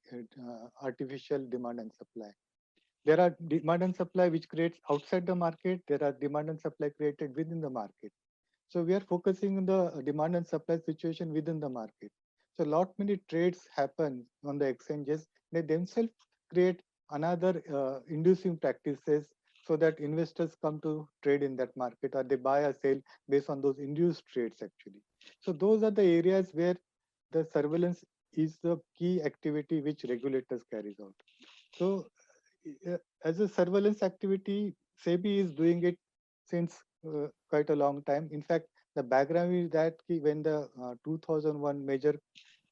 artificial demand and supply. There are demand and supply which creates outside the market. There are demand and supply created within the market. So we are focusing on the demand and supply situation within the market. So lot many trades happen on the exchanges. They themselves create another inducing practices so that investors come to trade in that market, or they buy or sell based on those induced trades actually. So those are the areas where the surveillance is the key activity which regulators carries out. So as a surveillance activity, SEBI is doing it since quite a long time. In fact, the background is that when the 2001 major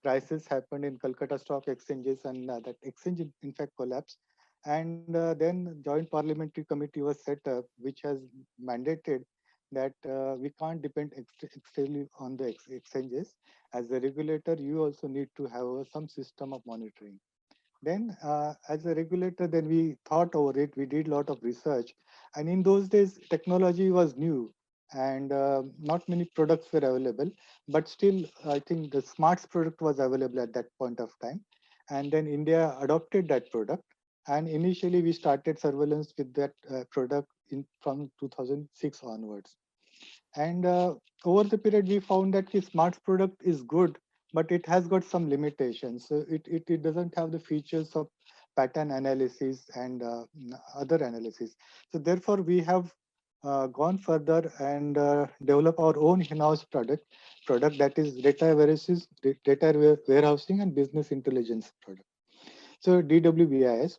crisis happened in Calcutta Stock Exchanges, and that exchange in fact collapsed. And then Joint Parliamentary Committee was set up, which has mandated that we can't depend externally on the exchanges. As a regulator, you also need to have some system of monitoring. Then as a regulator, then we thought over it, we did a lot of research. And in those days, technology was new, and not many products were available, but still, I think the smarts product was available at that point of time. And then India adopted that product. And initially we started surveillance with that product from 2006 onwards. And over the period, we found that the smart product is good, but it has got some limitations. So it doesn't have the features of pattern analysis and other analysis. So therefore, we have gone further and develop our own in-house product that is data warehousing and business intelligence product. So DWBIS.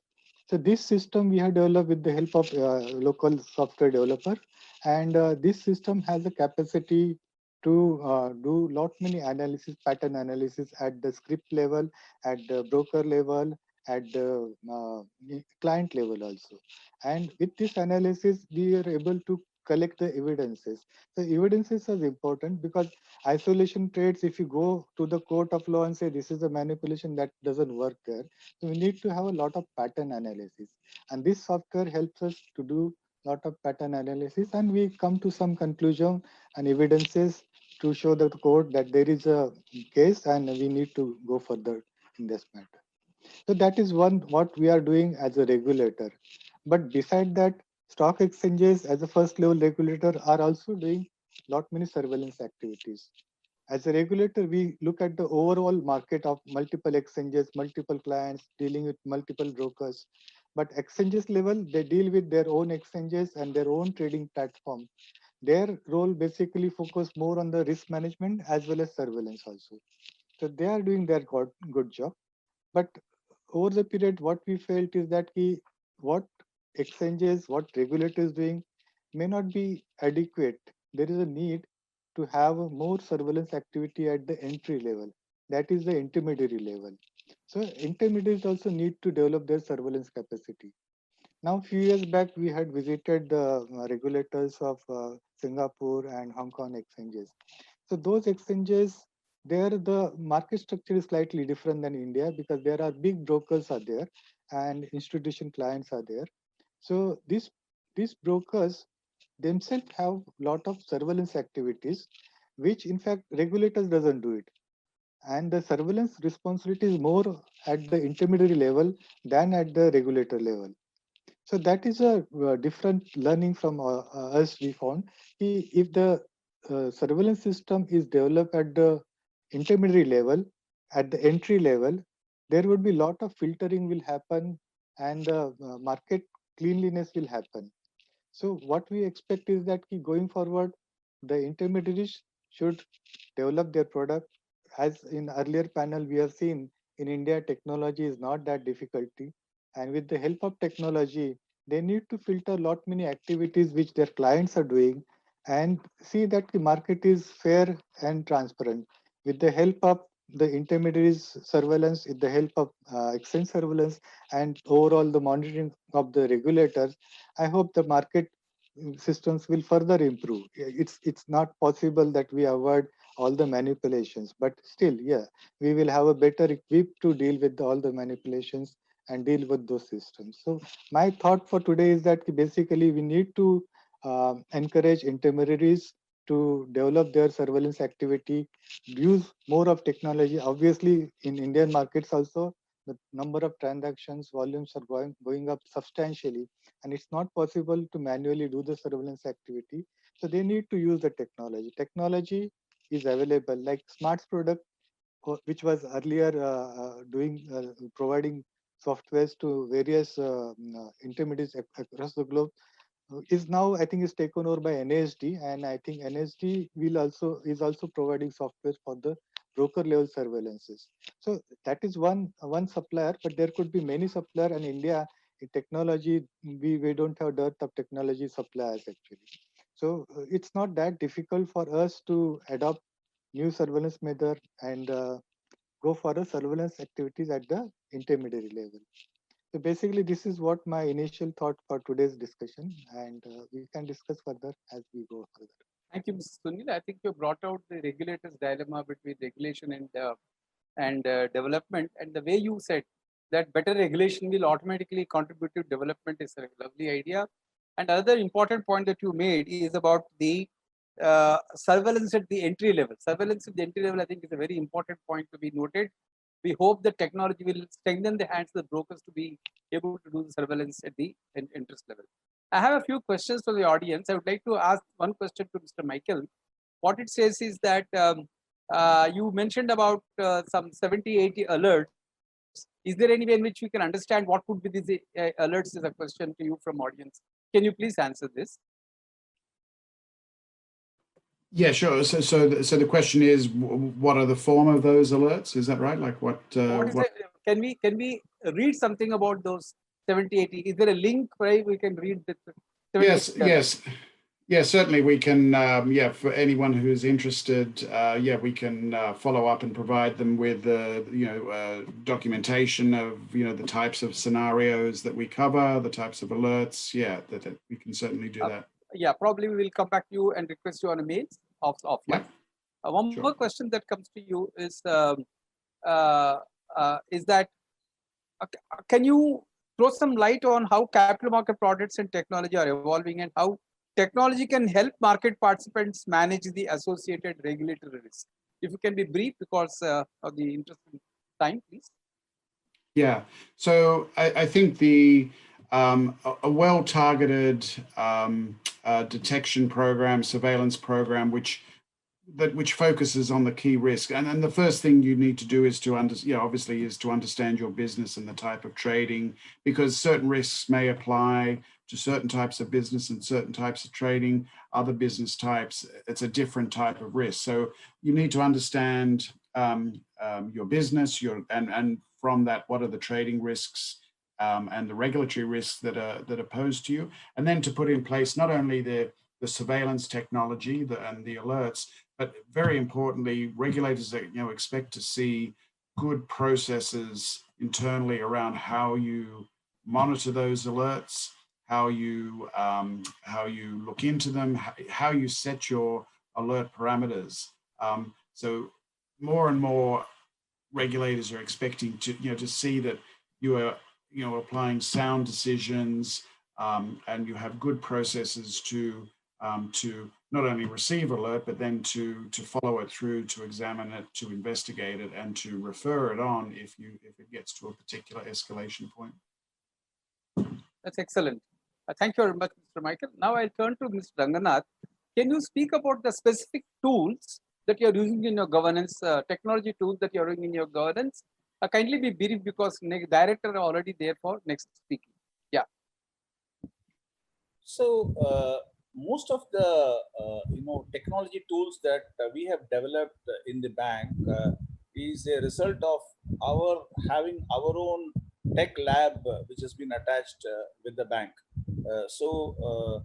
So this system we have developed with the help of local software developer, and this system has the capacity to do lot many analysis, pattern analysis at the script level, at the broker level, at the client level also. And with this analysis, we are able to collect the evidences. So evidences is important because isolation trades, if you go to the court of law and say this is a manipulation, that doesn't work there. So we need to have a lot of pattern analysis, and this software helps us to do a lot of pattern analysis, and we come to some conclusion and evidences to show the court that there is a case and we need to go further in this matter. So that is one what we are doing as a regulator. But beside that, stock exchanges as a first level regulator are also doing lot many surveillance activities. As a regulator, we look at the overall market of multiple exchanges, multiple clients, dealing with multiple brokers. But exchanges level, they deal with their own exchanges and their own trading platform. Their role basically focus more on the risk management as well as surveillance also. So they are doing their good job. But over the period, what we felt is that what exchanges, what regulators doing may not be adequate. There is a need to have a more surveillance activity at the entry level. That is the intermediary level. So intermediaries also need to develop their surveillance capacity. Now, a few years back, we had visited the regulators of Singapore and Hong Kong exchanges. So those exchanges, there the market structure is slightly different than India because there are big brokers are there and institution clients are there. So these brokers themselves have lot of surveillance activities, which in fact regulators doesn't do it. And the surveillance responsibility is more at the intermediary level than at the regulator level. So that is a different learning from us we found. If the surveillance system is developed at the intermediary level, at the entry level, there would be lot of filtering will happen and the market cleanliness will happen. So what we expect is that going forward, the intermediaries should develop their product. As in earlier panel, we have seen in India, technology is not that difficulty. And with the help of technology, they need to filter lot many activities which their clients are doing and see that the market is fair and transparent. With the help of the intermediaries surveillance, with the help of exchange surveillance and overall the monitoring of the regulators, I hope the market systems will further improve. It's not possible that we avoid all the manipulations, but still, yeah, we will have a better equipped to deal with all the manipulations and deal with those systems. So my thought for today is that basically we need to encourage intermediaries to develop their surveillance activity, use more of technology. Obviously, in Indian markets also, the number of transactions volumes are going up substantially, and it's not possible to manually do the surveillance activity. So they need to use the technology. Technology is available, like Smart's product, which was earlier providing softwares to various intermediaries across the globe, is now, I think, is taken over by NASD, and I think NASD is also providing software for the broker level surveillances. So that is one supplier, but there could be many supplier. In India, in technology, we don't have dearth of technology suppliers actually. So it's not that difficult for us to adopt new surveillance method and go for the surveillance activities at the intermediary level. So basically, this is what my initial thought for today's discussion, and we can discuss further as we go further. Thank you, Mr. Sunil. I think you brought out the regulator's dilemma between regulation and development, and the way you said that better regulation will automatically contribute to development is a lovely idea. And another important point that you made is about the surveillance at the entry level. Surveillance at the entry level, I think, is a very important point to be noted. We hope that technology will strengthen the hands of the brokers to be able to do the surveillance at the interest level. I have a few questions for the audience. I would like to ask one question to Mr. Michael. What it says is that you mentioned about some 70, 80 alerts. Is there any way in which we can understand what could be these alerts? Is a question to you from audience. Can you please answer this? Yeah, sure. So the question is, what are the form of those alerts? Is that right? Like what? Can we read something about those 70, 80? Is there a link where we can read the 70? Yes, certainly we can. Yeah, for anyone who's interested, yeah, we can follow up and provide them with documentation of the types of scenarios that we cover, the types of alerts. Yeah, that we can certainly do that. Yeah, probably we will come back to you and request you on a mail offline. Yeah. One more question that comes to you is that can you throw some light on how capital market products and technology are evolving and how technology can help market participants manage the associated regulatory risk? If you can be brief because of the interest in time, please. Yeah, so I think a well-targeted detection program, surveillance program, which focuses on the key risk. And the first thing you need to do is to understand your business and the type of trading, because certain risks may apply to certain types of business and certain types of trading. Other business types, it's a different type of risk. So you need to understand your business, and from that, what are the trading risks and the regulatory risks that are posed to you, and then to put in place not only the surveillance technology and the alerts, but very importantly, regulators that expect to see good processes internally around how you monitor those alerts, how you look into them, how you set your alert parameters. So more and more regulators are expecting to see that you are applying sound decisions, and you have good processes to not only receive alert, but then to follow it through, to examine it, to investigate it, and to refer it on if it gets to a particular escalation point. That's excellent. Thank you very much, Mr. Michael. Now I'll turn to Mr. Ranganath. Can you speak about the specific tools that you're using in your governance, technology tools that you're using in your governance? Kindly be brief because director are already there for next speaking. Yeah. So most of the technology tools that we have developed in the bank is a result of our having our own tech lab which has been attached with the bank. So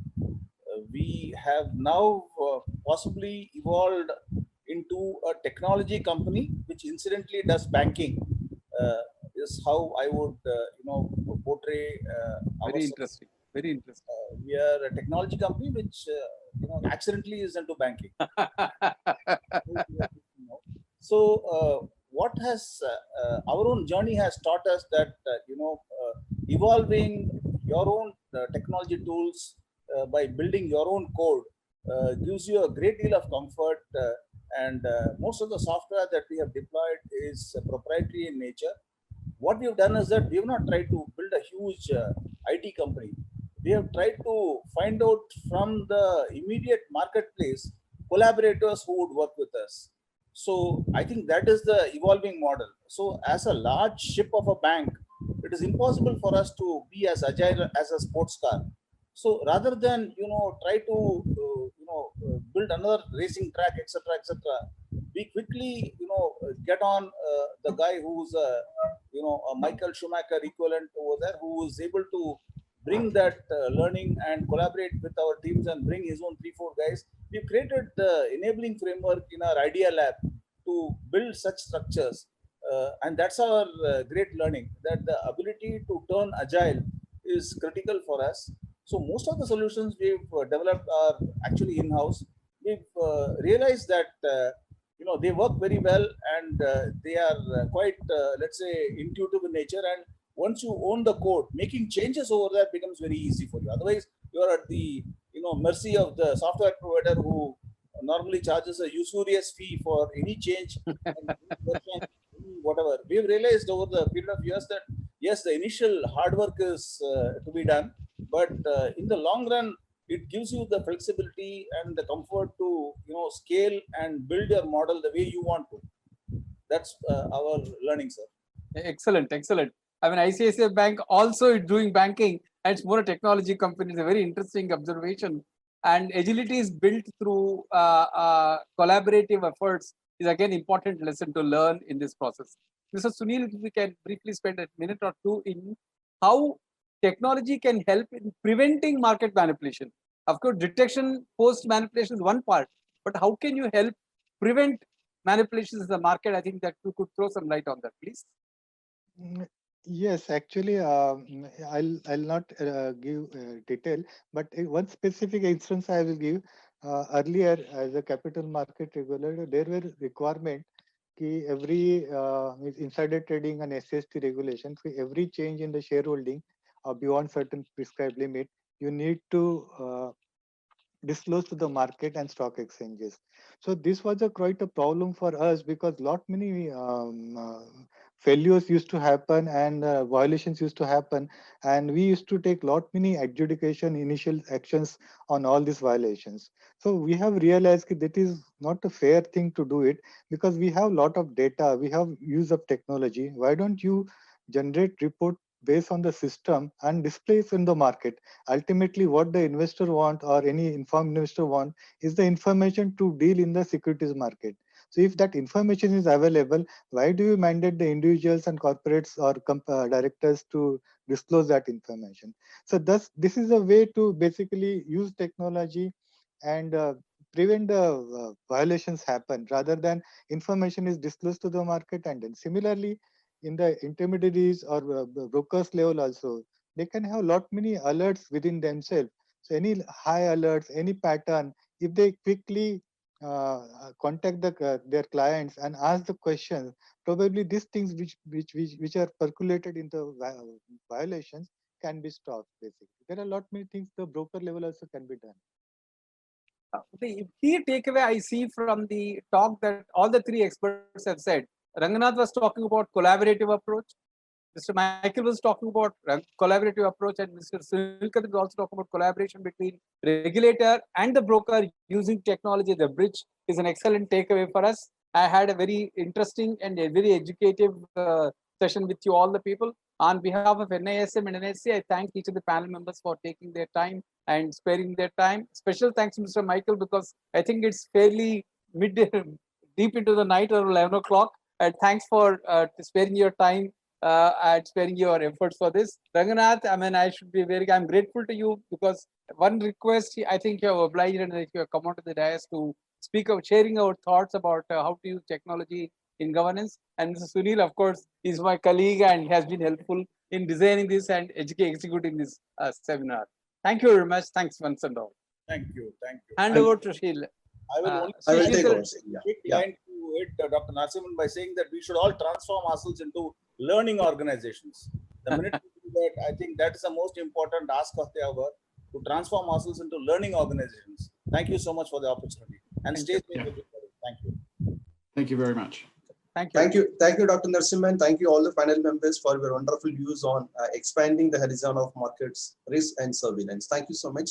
we have now possibly evolved into a technology company which incidentally does banking. Is how I would portray very interesting. Very interesting. We are a technology company which accidentally is into banking. So what has our own journey has taught us that evolving your own technology tools by building your own code gives you a great deal of comfort, and most of the software that we have deployed is proprietary in nature. What we've done is that we have not tried to build a huge IT company. We have tried to find out from the immediate marketplace collaborators who would work with us. So I think that is the evolving model. So as a large ship of a bank, it is impossible for us to be as agile as a sports car. So rather than try to build another racing track, etc., we quickly get on the guy who's a Michael Schumacher equivalent over there, who is able to bring that learning and collaborate with our teams and bring his own 3-4 guys. We've created the enabling framework in our idea lab to build such structures, and that's our great learning, that the ability to turn agile is critical for us. So most of the solutions we've developed are actually in-house. We've realized that they work very well, and they are quite let's say intuitive in nature, and once you own the code, making changes over there becomes very easy for you. Otherwise you are at the mercy of the software provider, who normally charges a usurious fee for any change and whatever. We've realized over the period of years that yes, the initial hard work is to be done, but in the long run it gives you the flexibility and the comfort to scale and build your model the way you want to. That's our learning, sir. Excellent, excellent. I mean, ICICI Bank also is doing banking, and it's more a technology company. It's a very interesting observation. And agility is built through collaborative efforts is again important lesson to learn in this process. Mr. Sunil, if we can briefly spend a minute or two in how technology can help in preventing market manipulation. Of course, detection post manipulation is one part, but how can you help prevent manipulations in the market? I think that you could throw some light on that, please. Yes, actually, I'll not give detail, but one specific instance I will give. Earlier, as a capital market regulator, there were requirement कि every insider trading and SST regulation, for every change in the shareholding beyond certain prescribed limit, you need to disclosed to the market and stock exchanges. So this was quite a problem for us, because lot many failures used to happen, and violations used to happen, and we used to take lot many adjudication initial actions on all these violations. So we have realized that it is not a fair thing to do it, because we have lot of data, we have use of technology. Why don't you generate report based on the system and displays in the market? Ultimately, what the investor want, or any informed investor want, is the information to deal in the securities market. So if that information is available, why do you mandate the individuals and corporates or directors to disclose that information? So thus, this is a way to basically use technology and prevent the violations happen, rather than information is disclosed to the market. And then similarly, in the intermediaries or brokers level also, they can have lot many alerts within themselves. So any high alerts, any pattern, if they quickly contact their clients and ask the questions, probably these things which are percolated into violations can be stopped. Basically, there are a lot many things the broker level also can be done. The key takeaway I see from the talk that all the three experts have said, Ranganath was talking about collaborative approach, Mr. Michael was talking about collaborative approach, and Mr. Sunilkath was also talking about collaboration between regulator and the broker using technology as a bridge is an excellent takeaway for us. I had a very interesting and a very educative session with you all the people. On behalf of NISM and NSC, I thank each of the panel members for taking their time and sparing their time. Special thanks to Mr. Michael, because I think it's fairly deep into the night or 11 o'clock. And thanks for sparing your time and sparing your efforts for this. Ranganath, I mean, I'm grateful to you, because one request, I think you have obliged and you have come onto the dais to speak of sharing our thoughts about how to use technology in governance. And Mr. Sunil, of course, is my colleague and has been helpful in designing this and executing this seminar. Thank you very much. Thanks once and all. Thank you. Thank you. Hand And over to Sheila. I will Uh, only I will say take Sheetal- over. Yeah. quick Yeah. line to it, Dr. Narasimhan, by saying that we should all transform ourselves into learning organizations. The minute we do that, I think that is the most important ask of the hour, to transform ourselves into learning organizations. Thank you so much for the opportunity. And Thank stay you. safe, Yeah. everybody. Thank you. Thank you very much. Thank you. Thank you. Thank you, Dr. Narasimhan. Thank you all the panel members for your wonderful views on expanding the horizon of markets, risk and surveillance. Thank you so much.